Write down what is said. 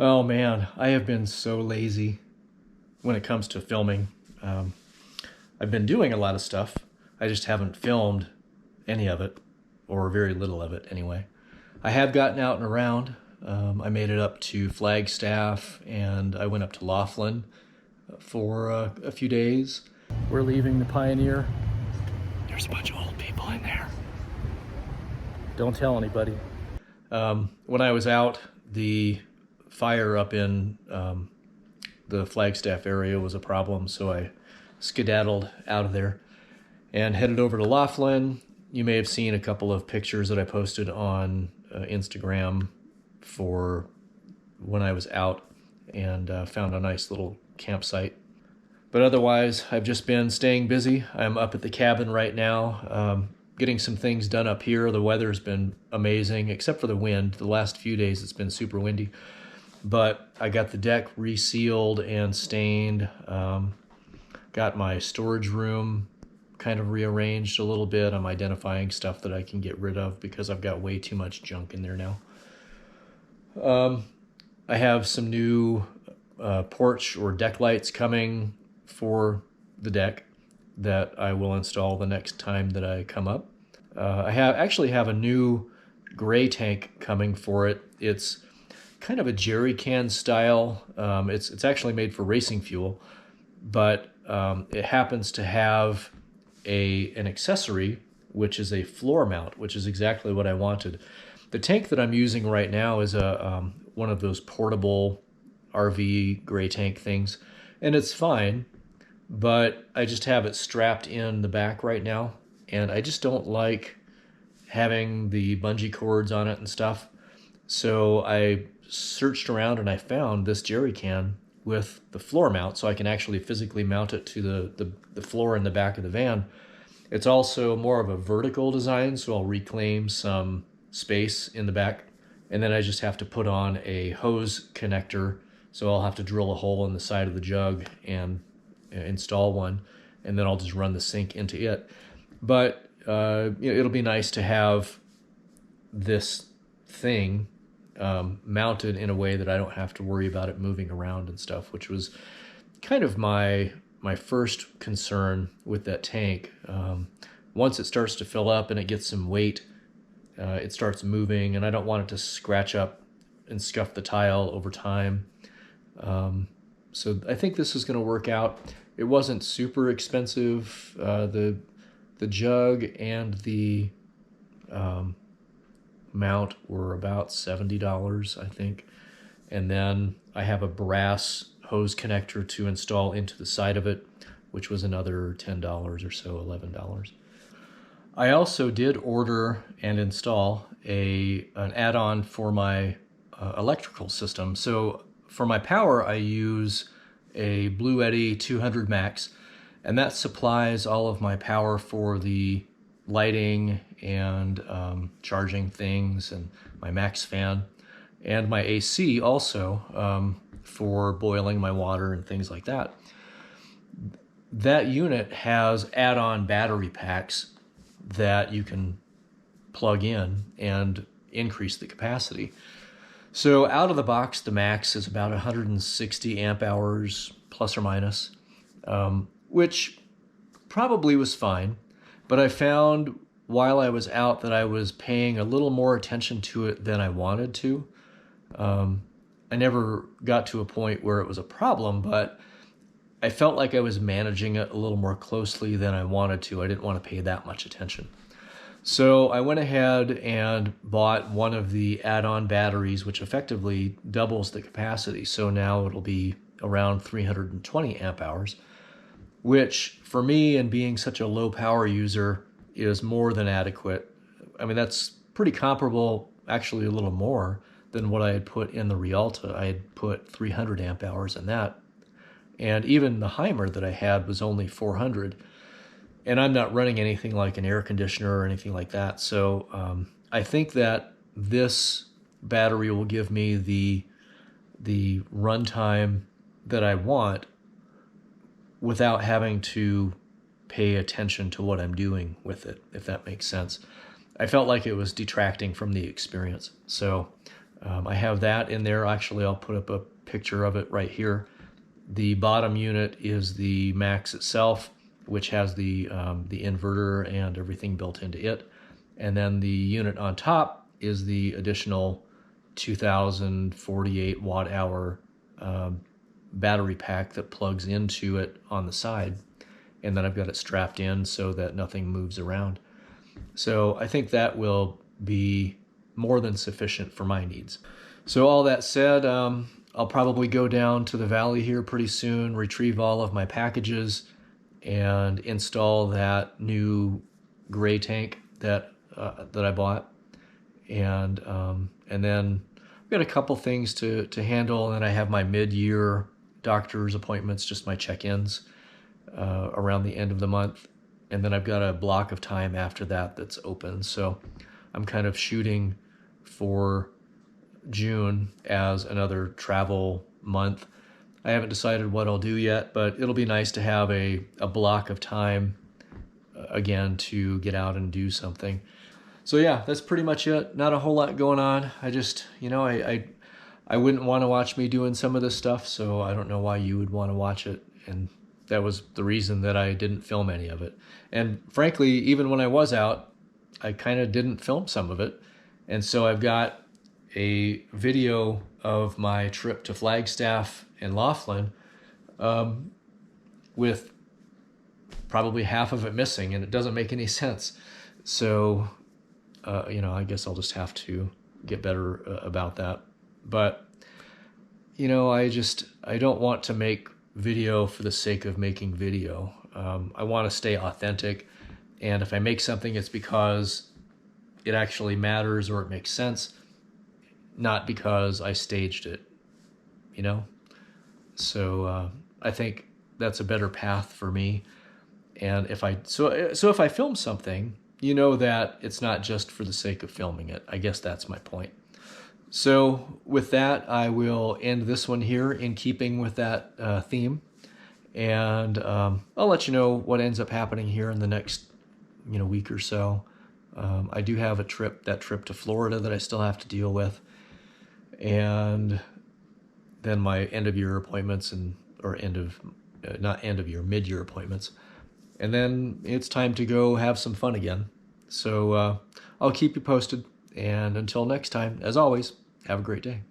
Oh man, I have been so lazy when it comes to filming. Um, I've been doing a lot of stuff. I just haven't filmed any of it, or very little of it anyway. I have gotten out and around. I made it up to Flagstaff and I went up to Laughlin for a few days. We're leaving the Pioneer. There's a bunch of old people in there. Don't tell anybody. When I was out, the fire up in the Flagstaff area was a problem, so I skedaddled out of there and headed over to Laughlin. You may have seen a couple of pictures that I posted on Instagram for when I was out, and found a nice little campsite. But otherwise, I've just been staying busy. I'm up at the cabin right now, getting some things done up here. The weather's been amazing, except for the wind. The last few days it's been super windy. But I got the deck resealed and stained. Got my storage room kind of rearranged a little bit. I'm identifying stuff that I can get rid of because I've got way too much junk in there now. I have some new porch or deck lights coming for the deck that I will install the next time that I come up. I actually have a new gray tank coming for it. It's kind of a jerry can style. It's actually made for racing fuel, but it happens to have an accessory, which is a floor mount, which is exactly what I wanted. The tank that I'm using right now is one of those portable RV gray tank things, and it's fine, but I just have it strapped in the back right now, and I just don't like having the bungee cords on it and stuff. So I searched around and I found this jerry can with the floor mount, so I can actually physically mount it to the floor in the back of the van. It's also more of a vertical design, so I'll reclaim some space in the back. And then I just have to put on a hose connector, so I'll have to drill a hole in the side of the jug and install one, and then I'll just run the sink into it. But it'll be nice to have this thing mounted in a way that I don't have to worry about it moving around and stuff, which was kind of my first concern with that tank. Once it starts to fill up and it gets some weight, it starts moving, and I don't want it to scratch up and scuff the tile over time. So I think this is going to work out. It wasn't super expensive. The jug and the mount were about $70, I think. And then I have a brass hose connector to install into the side of it, which was another $10 or so, $11. I also did order and install an add-on for my electrical system. So for my power, I use a Blue Eddy 200 Max, and that supplies all of my power for the lighting and charging things, and my Max fan, and my AC also for boiling my water and things like that. That unit has add-on battery packs that you can plug in and increase the capacity. So out of the box, the Max is about 160 amp hours plus or minus, which probably was fine. But I found while I was out that I was paying a little more attention to it than I wanted to. I never got to a point where it was a problem, but I felt like I was managing it a little more closely than I wanted to. I didn't want to pay that much attention. So I went ahead and bought one of the add-on batteries, which effectively doubles the capacity. So now it'll be around 320 amp hours, which for me, and being such a low power user, is more than adequate. I mean, that's pretty comparable, actually a little more than what I had put in the Rialta. I had put 300 amp hours in that. And even the Heimer that I had was only 400. And I'm not running anything like an air conditioner or anything like that. So I think that this battery will give me the runtime that I want without having to pay attention to what I'm doing with it, if that makes sense. I felt like it was detracting from the experience. So I have that in there. Actually, I'll put up a picture of it right here. The bottom unit is the Max itself, which has the inverter and everything built into it. And then the unit on top is the additional 2048 watt hour battery pack that plugs into it on the side. And then I've got it strapped in so that nothing moves around. So I think that will be more than sufficient for my needs. So all that said, I'll probably go down to the valley here pretty soon, retrieve all of my packages, and install that new gray tank that I bought. And then I've got a couple things to handle, and then I have my mid-year doctor's appointments, just my check-ins around the end of the month. And then I've got a block of time after that that's open. So I'm kind of shooting for June as another travel month. I haven't decided what I'll do yet, but it'll be nice to have a block of time again to get out and do something. So yeah, that's pretty much it. Not a whole lot going on. I just, I wouldn't want to watch me doing some of this stuff, so I don't know why you would want to watch it. And that was the reason that I didn't film any of it. And frankly, even when I was out, I kind of didn't film some of it. And so I've got a video of my trip to Flagstaff and Laughlin with probably half of it missing, and it doesn't make any sense. So, I guess I'll just have to get better about that. But, I don't want to make video for the sake of making video. I want to stay authentic. And if I make something, it's because it actually matters or it makes sense, not because I staged it, So I think that's a better path for me. And if I film something, that it's not just for the sake of filming it. I guess that's my point. So with that, I will end this one here in keeping with that theme. And I'll let you know what ends up happening here in the next, week or so. I do have that trip to Florida that I still have to deal with. And then my end-of-year appointments mid-year appointments. And then it's time to go have some fun again. So I'll keep you posted. And until next time, as always, have a great day.